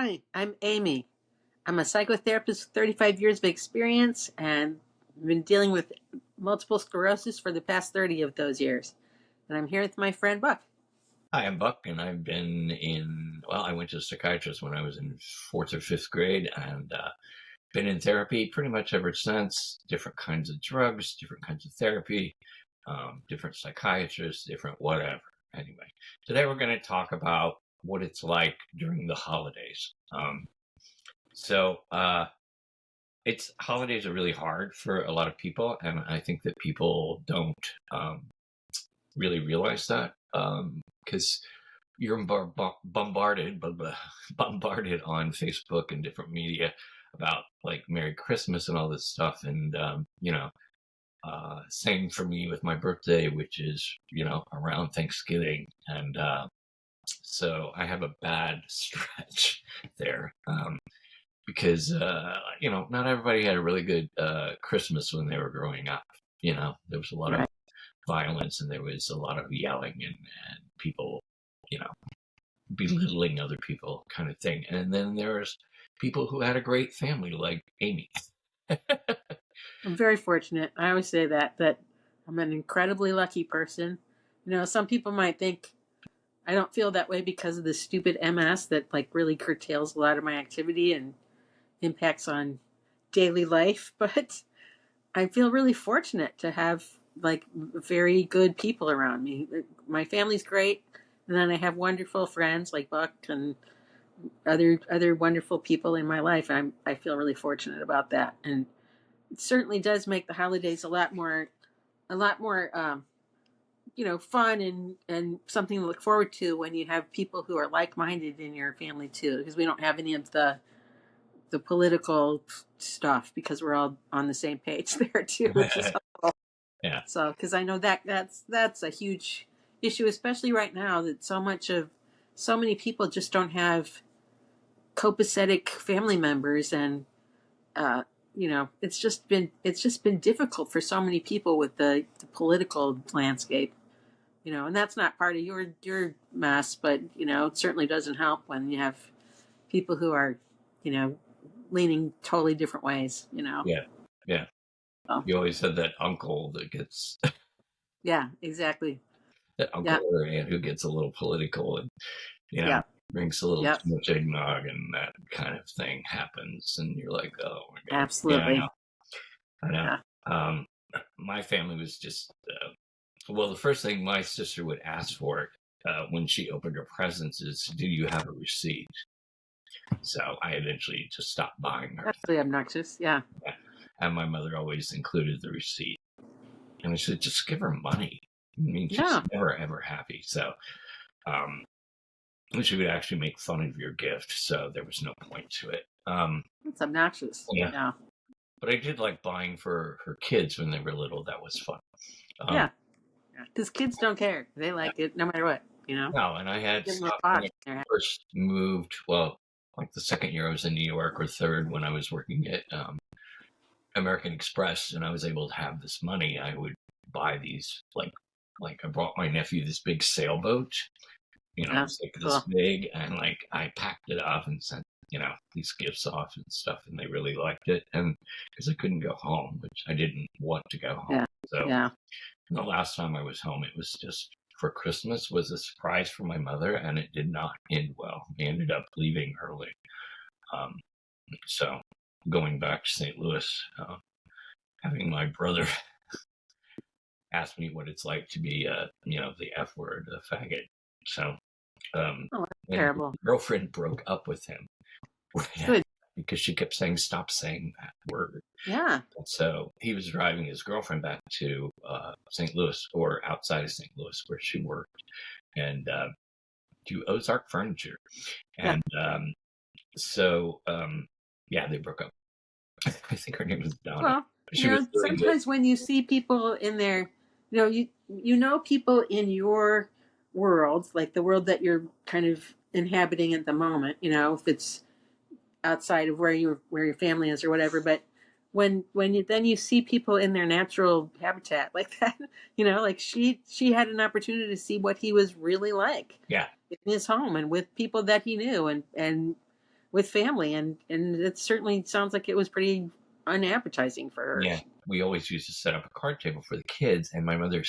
Hi, I'm Amy. I'm a psychotherapist with 35 years of experience and been dealing with multiple sclerosis for the past 30 of those years. And I'm here with my friend Buck. Hi, I'm Buck, and I've been I went to a psychiatrist when I was in fourth or fifth grade and been in therapy pretty much ever since. Different kinds of drugs, different kinds of therapy, different psychiatrists, different whatever. Anyway, today we're going to talk about what it's like during the holidays. So, holidays are really hard for a lot of people, and I think that people don't really realize that because you're bombarded on Facebook and different media about like Merry Christmas and all this stuff, and same for me with my birthday, which is around Thanksgiving, and so I have a bad stretch there. Because not everybody had a really good Christmas when they were growing up. There was a lot of violence and there was a lot of yelling and people, belittling other people, kind of thing. And then there's people who had a great family, like Amy. I'm very fortunate. I always say that I'm an incredibly lucky person. Some people might think I don't feel that way because of the stupid MS that like really curtails a lot of my activity and impacts on daily life, but I feel really fortunate to have like very good people around me. My family's great, and then I have wonderful friends like Buck and other wonderful people in my life. I feel really fortunate about that, and it certainly does make the holidays a lot more fun and something to look forward to when you have people who are like-minded in your family too, because we don't have any of the political stuff because we're all on the same page there too, which is helpful. Yeah. So, because I know that's a huge issue, especially right now that so many people just don't have copacetic family members, and it's just been difficult for so many people with the political landscape. And that's not part of your mess, but it certainly doesn't help when you have people who are leaning totally different ways, Yeah. So. You always had that uncle that gets yeah, exactly, that uncle or aunt who gets a little political and drinks a little too much eggnog, and that kind of thing happens, and you're like, oh my God. Absolutely. I know. Yeah. My family was just the first thing my sister would ask for when she opened her presents is, do you have a receipt? So I eventually just stopped buying her. That's really obnoxious. Yeah. And my mother always included the receipt. And I said, just give her money. I mean, she's never, ever happy. So she would actually make fun of your gift. So there was no point to it. It's obnoxious. Yeah. But I did like buying for her kids when they were little. That was fun. Yeah. Because kids don't care. They like it no matter what, No, and I had stuff when I first moved, like the second year I was in New York, or third when I was working at American Express, and I was able to have this money. I would buy these, like I brought my nephew this big sailboat, it's like this big, and like I packed it up and sent these gifts off and stuff, and they really liked it, and because I couldn't go home, which I didn't want to go home. The last time I was home, it was just for Christmas, was a surprise for my mother, and it did not end well. We ended up leaving early. So going back to St. Louis, having my brother ask me what it's like to be, the F word, a faggot. So, terrible. His girlfriend broke up with him. Good. Because she kept saying, stop saying that word. Yeah. And so he was driving his girlfriend back to St. Louis, or outside of St. Louis where she worked, and to Ozark Furniture. And they broke up. I think her name was Donna. Well, sometimes when you see people in their, people in your world, like the world that you're kind of inhabiting at the moment, if it's outside of where your family is or whatever, but when you see people in their natural habitat like that, like she had an opportunity to see what he was really like in his home and with people that he knew, and with family, and it certainly sounds like it was pretty unappetizing for her. Yeah, we always used to set up a card table for the kids, and my mother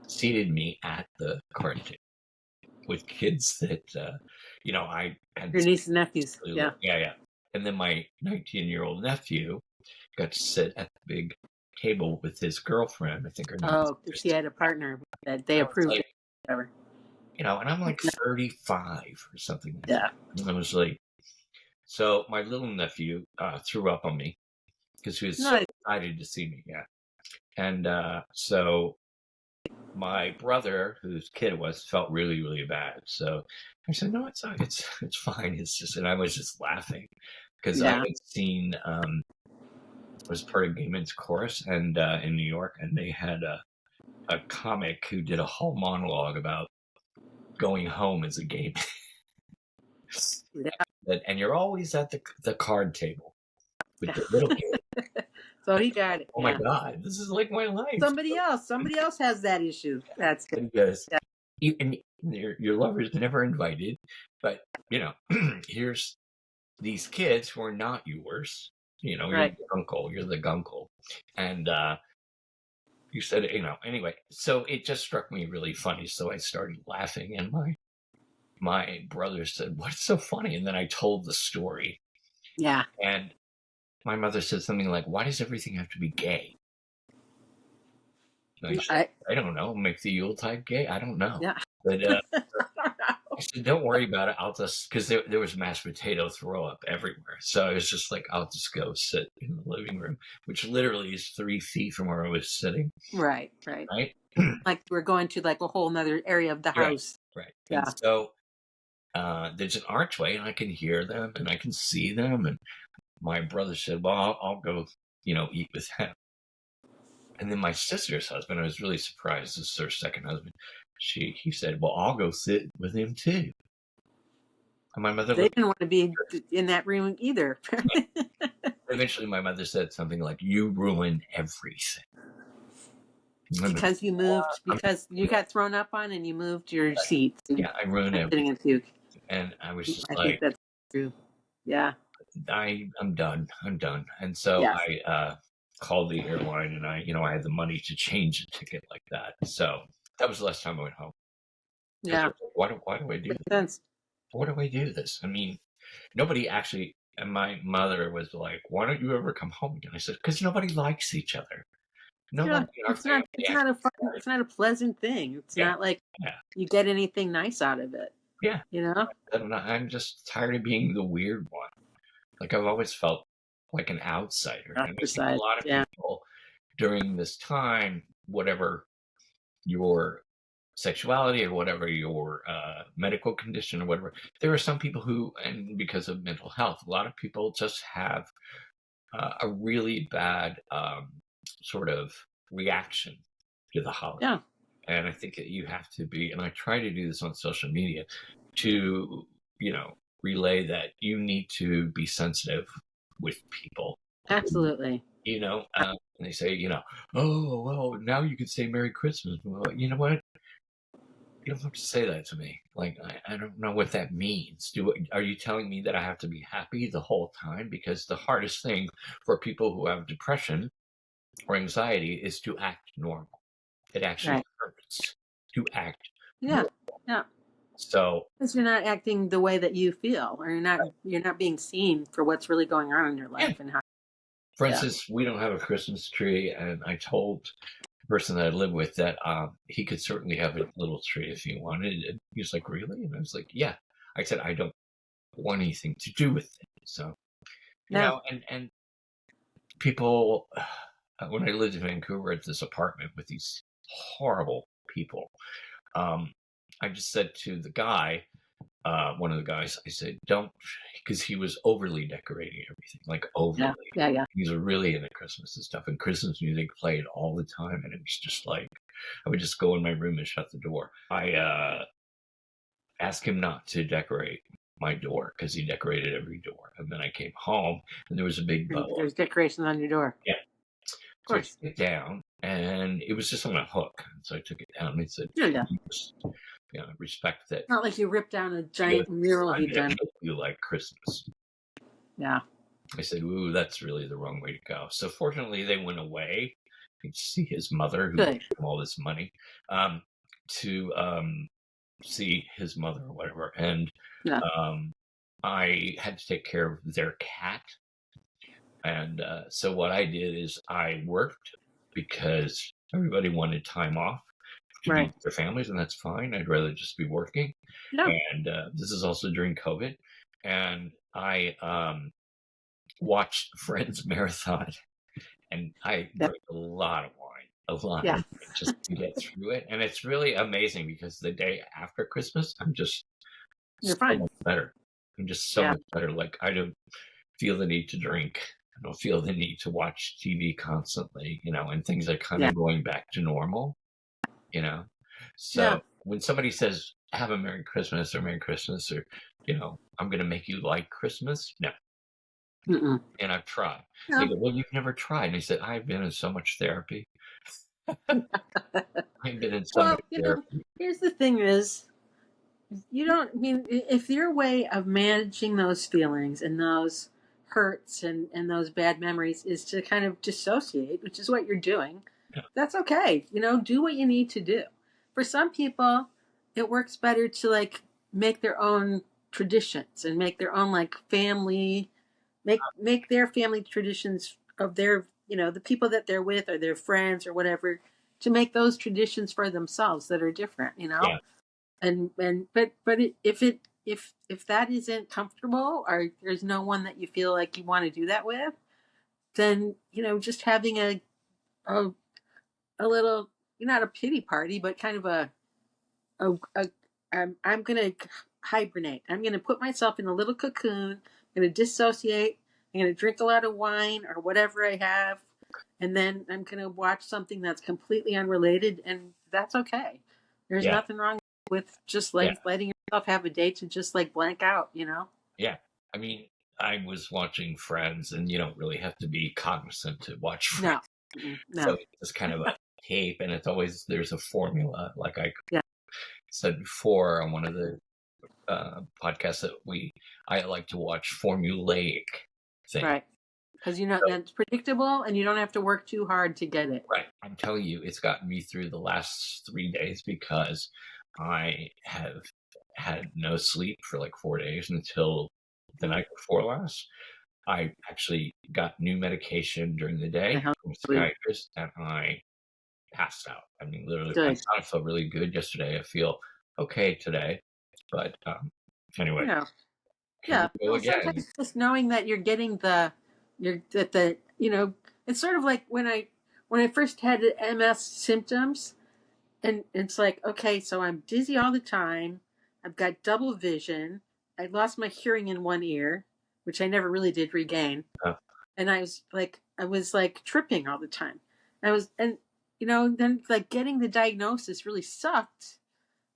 seated me at the card table with kids that, I had. Your nieces and nephews. Yeah. Yeah. And then my 19-year-old nephew got to sit at the big table with his girlfriend. I think her name. Oh, she had a partner that they approved it. Whatever. And I'm like 35 or something. Like Yeah. that. And I was like, so my little nephew threw up on me because he was so excited to see me. Yeah. And so my brother, whose kid it was, felt really, really bad. So I said, no, it's fine. It's just, and I was just laughing because I had seen, was part of Gay Men's Chorus and in New York, and they had a comic who did a whole monologue about going home as a gay man. And you're always at the card table with the little kid. So he got it. Oh my God, this is like my life. Somebody else has that issue. That's good. Because and your lover's never invited, but here's these kids who are not yours. You're the uncle, you're the gunkle, and you said anyway. So it just struck me really funny. So I started laughing, and my brother said, "What's so funny?" And then I told the story. Yeah. And my mother said something like, "Why does everything have to be gay?" I don't know. Make the Yuletide gay? I don't know. Yeah. But I said, don't worry about it. I'll just, because there was mashed potato throw up everywhere. So I was just like, I'll just go sit in the living room, which literally is 3 feet from where I was sitting. Right. Like we're going to like a whole nother area of the house. Right. Yeah. And so there's an archway, and I can hear them and I can see them. And my brother said, well, I'll go, eat with him. And then my sister's husband, I was really surprised. This is her second husband. He said, well, I'll go sit with him too. And my mother... They didn't want to be in that room either. Eventually my mother said something like, you ruin everything. Because you moved, because you got thrown up on and you moved your seat. Yeah, I ruined everything. And I was just I think that's true. Yeah. I'm done. And so I called the airline, and I had the money to change a ticket like that. So that was the last time I went home. Yeah. Why do I do this? Why do I do this? I mean, nobody actually. And my mother was like, "Why don't you ever come home again?" I said, "Because nobody likes each other. Nobody." It's not a pleasant thing. It's not like you get anything nice out of it. Yeah. I'm just tired of being the weird one. Like I've always felt like an outsider. And I think a lot of people during this time, whatever your sexuality or whatever your medical condition or whatever, there are some people who, and because of mental health, a lot of people just have a really bad sort of reaction to the holiday. Yeah. And I think that you have to be, and I try to do this on social media, to, relay that you need to be sensitive with people. Absolutely. And they say, oh, well, now you can say Merry Christmas. Well, you know what? You don't have to say that to me. Like, I don't know what that means. Are you telling me that I have to be happy the whole time? Because the hardest thing for people who have depression or anxiety is to act normal. It actually hurts to act normal. Yeah. So because you're not acting the way that you feel, or you're not being seen for what's really going on in your life and how. For instance, we don't have a Christmas tree, and I told the person that I live with that he could certainly have a little tree if he wanted. And he was like, "Really?" And I was like, "Yeah." I said, "I don't want anything to do with it." So, and people. When I lived in Vancouver at this apartment with these horrible people, I just said to the guy, one of the guys, I said, don't, because he was overly decorating everything, like overly. Yeah. He was really into Christmas and stuff, and Christmas music played all the time, and it was just like, I would just go in my room and shut the door. I asked him not to decorate my door, because he decorated every door. And then I came home, and there was a big bow. There's decorations on your door. Yeah. So I took it down, and it was just on a hook. So I took it down, and it said, respect that. Not like you ripped down a giant mural he'd done. You like Christmas. Yeah. I said, ooh, that's really the wrong way to go. So fortunately, they went away to see his mother, who gave him all this money, to see his mother or whatever. And I had to take care of their cat. And so what I did is I worked because everybody wanted time off to be with their families, and that's fine. I'd rather just be working. No. And this is also during COVID. And I watched Friends Marathon, and I drank a lot of wine, just to get through it. And it's really amazing because the day after Christmas, I'm just You're fine. much better. I'm just so much better. Like, I don't feel the need to drink. I don't feel the need to watch TV constantly, and things are kind of going back to normal, So when somebody says, have a Merry Christmas or Merry Christmas, or, I'm going to make you like Christmas. No. Mm-mm. And I've tried. They go, well, you've never tried. And I said, I've been in so much therapy. I've been in so much therapy. Here's the thing is, if your way of managing those feelings and those hurts and those bad memories is to kind of dissociate, which is what you're doing, that's okay. Do what you need to do. For some people, it works better to like make their own traditions and make their own like family, make their family traditions of their, the people that they're with or their friends or whatever, to make those traditions for themselves that are different, if that isn't comfortable or there's no one that you feel like you want to do that with, then just having a little, not a pity party, but kind of I'm gonna hibernate. I'm gonna put myself in a little cocoon. I'm gonna dissociate. I'm gonna drink a lot of wine or whatever I have, and then I'm gonna watch something that's completely unrelated, and that's okay. There's nothing wrong with just like letting yourself have a day to just like blank out, Yeah. I mean, I was watching Friends, and you don't really have to be cognizant to watch Friends. No. So it's kind of a tape, and it's always, there's a formula, like I said before on one of the podcasts that I like to watch formulaic things. Right. Because that's predictable and you don't have to work too hard to get it. Right. I'm telling you, it's gotten me through the last 3 days because I have had no sleep for like 4 days until the night before last. I actually got new medication during the day from a psychiatrist, and I passed out. I mean, literally, I felt really good yesterday. I feel okay today, but anyway. Sometimes just knowing that you're getting it's sort of like when I first had MS symptoms, and it's like, okay, so I'm dizzy all the time. I've got double vision. I lost my hearing in one ear, which I never really did regain. And I was like tripping all the time. Then like getting the diagnosis really sucked.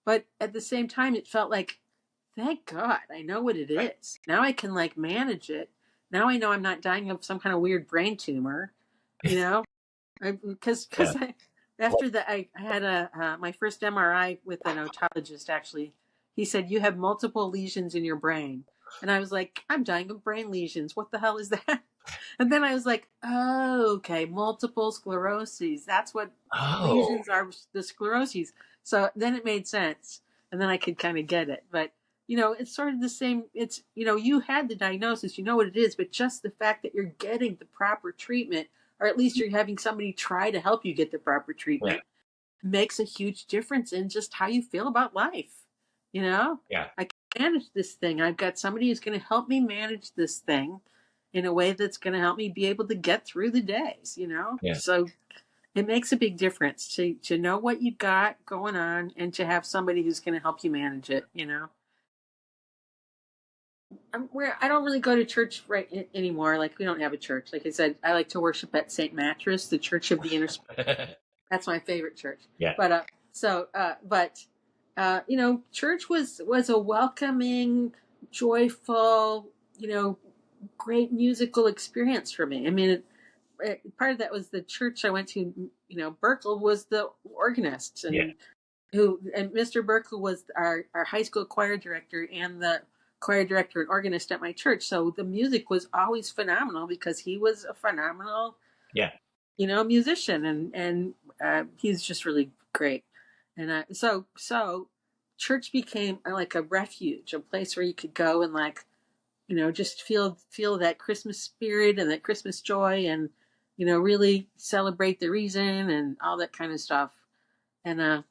But at the same time, it felt like, thank God, I know what it is. Now I can like manage it. Now I know I'm not dying of some kind of weird brain tumor, because I had my first MRI with an otologist. Actually, he said, you have multiple lesions in your brain, and I was like, I'm dying of brain lesions. What the hell is that? And then I was like, oh, okay, multiple sclerosis. That's what lesions are, the scleroses. So then it made sense, and then I could kind of get it. But it's sort of the same. It's, you had the diagnosis, you know what it is, but just the fact that you're getting the proper treatment, or at least you're having somebody try to help you get the proper treatment, makes a huge difference in just how you feel about life. I can manage this thing. I've got somebody who's going to help me manage this thing in a way that's going to help me be able to get through the days, So it makes a big difference to know what you've got going on and to have somebody who's going to help you manage it, I don't really go to church anymore. Like, we don't have a church. Like I said, I like to worship at St. Mattress, the Church of the Inner Spirit. That's my favorite church. Yeah. But church was a welcoming, joyful, great musical experience for me. I mean, part of that was the church I went to, Berkeley was the organist, and and Mr. Burke, who was our high school choir director and the choir director and organist at my church. So the music was always phenomenal because he was a phenomenal, Yeah. Musician, and he's just really great. And so church became like a refuge, a place where you could go and like, just feel that Christmas spirit and that Christmas joy, and really celebrate the reason and all that kind of stuff. And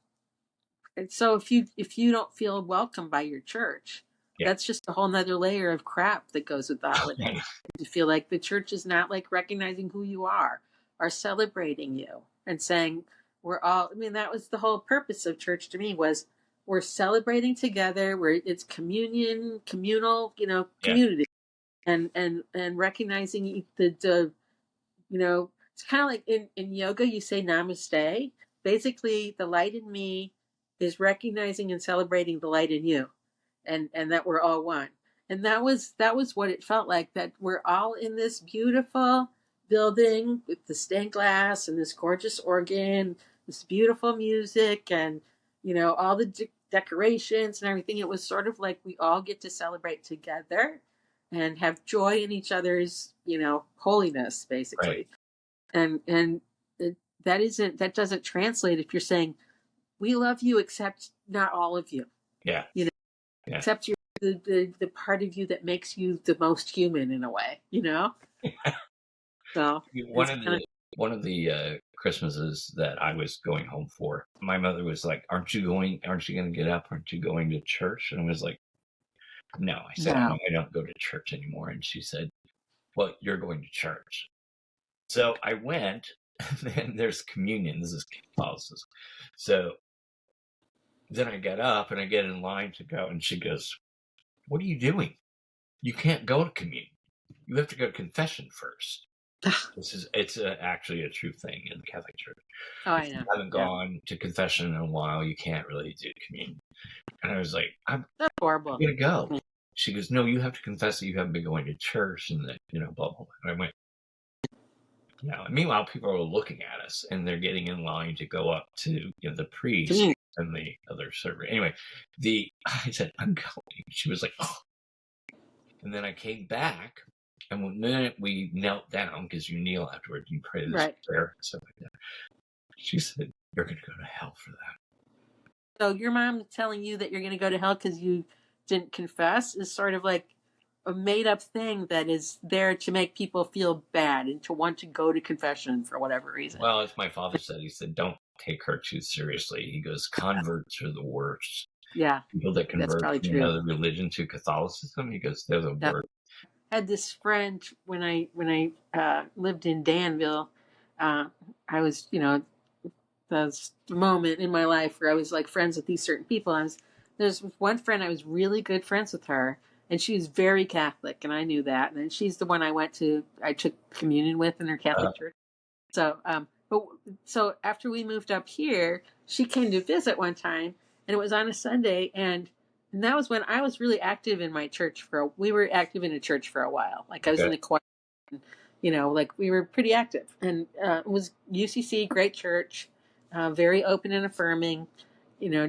so if you don't feel welcome by your church, Yeah. that's just a whole nother layer of crap that goes with the holiday. To feel like the church is not like recognizing who you are or celebrating you and saying we're all. I mean, that was the whole purpose of church to me, was we're celebrating together. Where it's communion, communal, community, and recognizing the it's kind of like in yoga, you say namaste. Basically, the light in me is recognizing and celebrating the light in you, and that we're all one. And that was what it felt like, that we're all in this beautiful building with the stained glass and this gorgeous organ, this beautiful music, and all the decorations and everything. It was sort of like we all get to celebrate together and have joy in each other's holiness, basically. Right. And that doesn't translate if you're saying we love you except not all of you. Yeah. Yeah. Except the part of you that makes you the most human, in a way. So one of the Christmases that I was going home for, my mother was like, aren't you going to get up? Aren't you going to church? And I was like, no. I said, No. I don't go to church anymore. And she said, well, you're going to church. So I went, and then there's communion. This is Catholicism. So then I get up and I get in line to go, and she goes, what are you doing? You can't go to communion. You have to go to confession first. It's actually a true thing in the Catholic Church. Oh, I know. If you haven't gone to confession in a while, you can't really do communion. And I was like, that's horrible. I'm going to go. She goes, no, you have to confess that you haven't been going to church, and that, blah, blah, blah. And I went, and meanwhile, people are looking at us, and they're getting in line to go up to the priest and the other server. Anyway, I said, I'm going. She was like, oh. And then I came back, and the minute we knelt down, because you kneel afterwards, you pray this prayer and stuff like that. She said, you're going to go to hell for that. So your mom telling you that you're going to go to hell because you didn't confess is sort of like a made-up thing that is there to make people feel bad and to want to go to confession for whatever reason. Well, as my father said, he said, don't take her too seriously. He goes, converts are the worst. Yeah. People that convert from another religion to Catholicism, he goes, they're the worst. I had this friend when I lived in Danville. I was, the moment in my life where I was like friends with these certain people. There's one friend I was really good friends with her, and she was very Catholic, and I knew that. And she's the one I took communion with in her Catholic church. So, so after we moved up here, she came to visit one time, and it was on a Sunday, and that was when I was really active in my church we were active in a church for a while. Like I was in the choir, and, like we were pretty active, and it was UCC, great church, very open and affirming,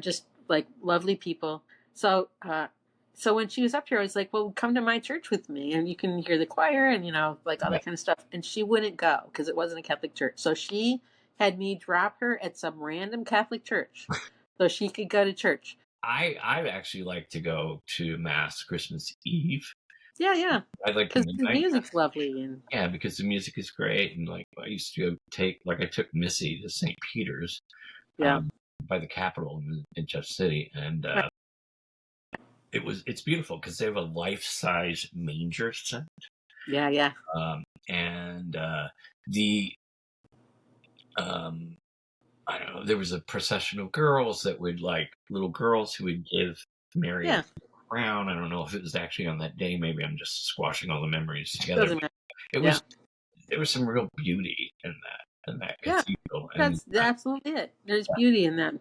just like lovely people. So when she was up here, I was like, well, come to my church with me and you can hear the choir and, like all that kind of stuff. And she wouldn't go because it wasn't a Catholic church. So she had me drop her at some random Catholic church so she could go to church. I actually like to go to Mass Christmas Eve. Yeah. I like because the music's lovely. And yeah, because the music is great. And like I used to I took Missy to St. Peter's. Yeah. By the Capitol in Jeff City. And it's beautiful because they have a life-size manger set. Yeah. And I don't know, there was a procession of girls that would little girls who would give Mary a crown. I don't know if it was actually on that day. Maybe I'm just squashing all the memories together. There was some real beauty in that cathedral. That's absolutely it. There's beauty in that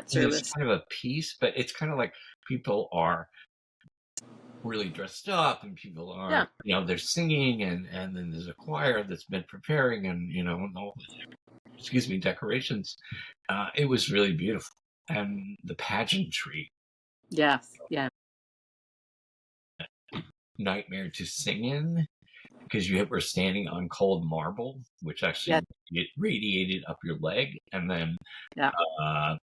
service. It's kind of a piece, but it's kind of like people are really dressed up, and people are, they're singing, and then there's a choir that's been preparing, and all the, decorations. It was really beautiful. and the pageantry. Yes. Yeah. Nightmare to sing in because you were standing on cold marble, which actually Yes. it radiated up your leg, and then Yeah. uh,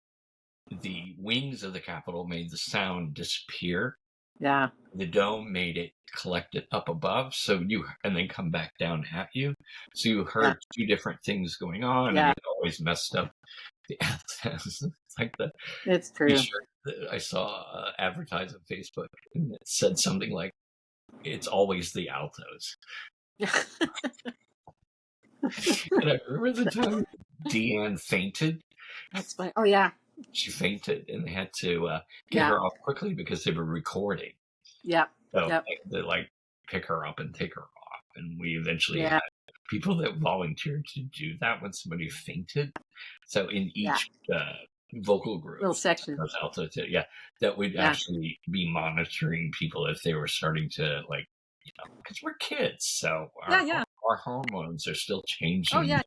the wings of the Capitol made the sound disappear. Yeah. The dome made it collect it up above, and then come back down at you. So you heard two different things going on, and Yeah. it always messed up the accents. It's like the It's true. T-shirt that I saw advertised on Facebook, and it said something like, "It's always the altos." And I remember the time Deanne fainted. That's funny. Oh yeah. She fainted, and they had to get Yeah. her off quickly because they were recording. Yep. So Yep. they like pick her up and take her off, and we eventually Yeah. had people that volunteered to do that when somebody fainted. So in each vocal group, Little section. alto, that would actually be monitoring people if they were starting to because we're kids, so our hormones are still changing. Oh yeah.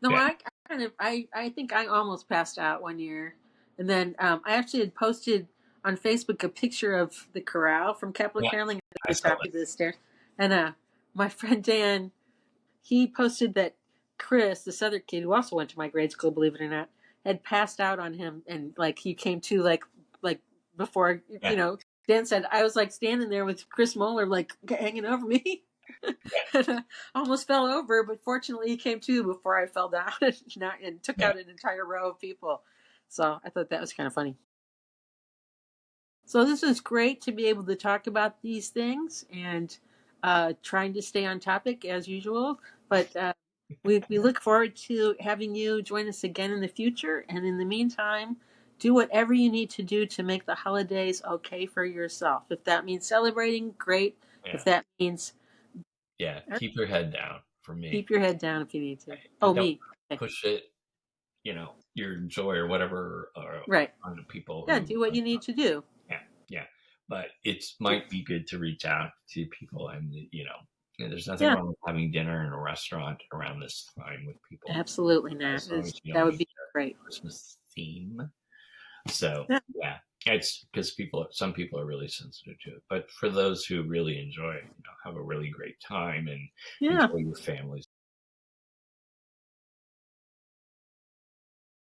No, I think I almost passed out one year, and then I actually had posted on Facebook a picture of the corral from Kepler Caroling at the top of the stairs, and my friend Dan, he posted that Chris, this other kid who also went to my grade school, believe it or not, had passed out on him, and like he came to like before Dan said, I was like standing there with Chris Moeller like hanging over me. And I almost fell over, but fortunately he came to before I fell down and took out an entire row of people. So I thought that was kind of funny. So this is great to be able to talk about these things and trying to stay on topic as usual. But we look forward to having you join us again in the future. And in the meantime, do whatever you need to do to make the holidays okay for yourself. If that means celebrating, great. Yeah. If that means keep your head down. For me, keep your head down if you need to. Don't push it. Your joy or whatever, right? On people. Yeah, do what you need to do. Yeah. But it might be good to reach out to people, and there's nothing wrong with having dinner in a restaurant around this time with people. Absolutely not. That would be great. Christmas theme. So it's because some people are really sensitive to it. But for those who really enjoy it, have a really great time and enjoy your families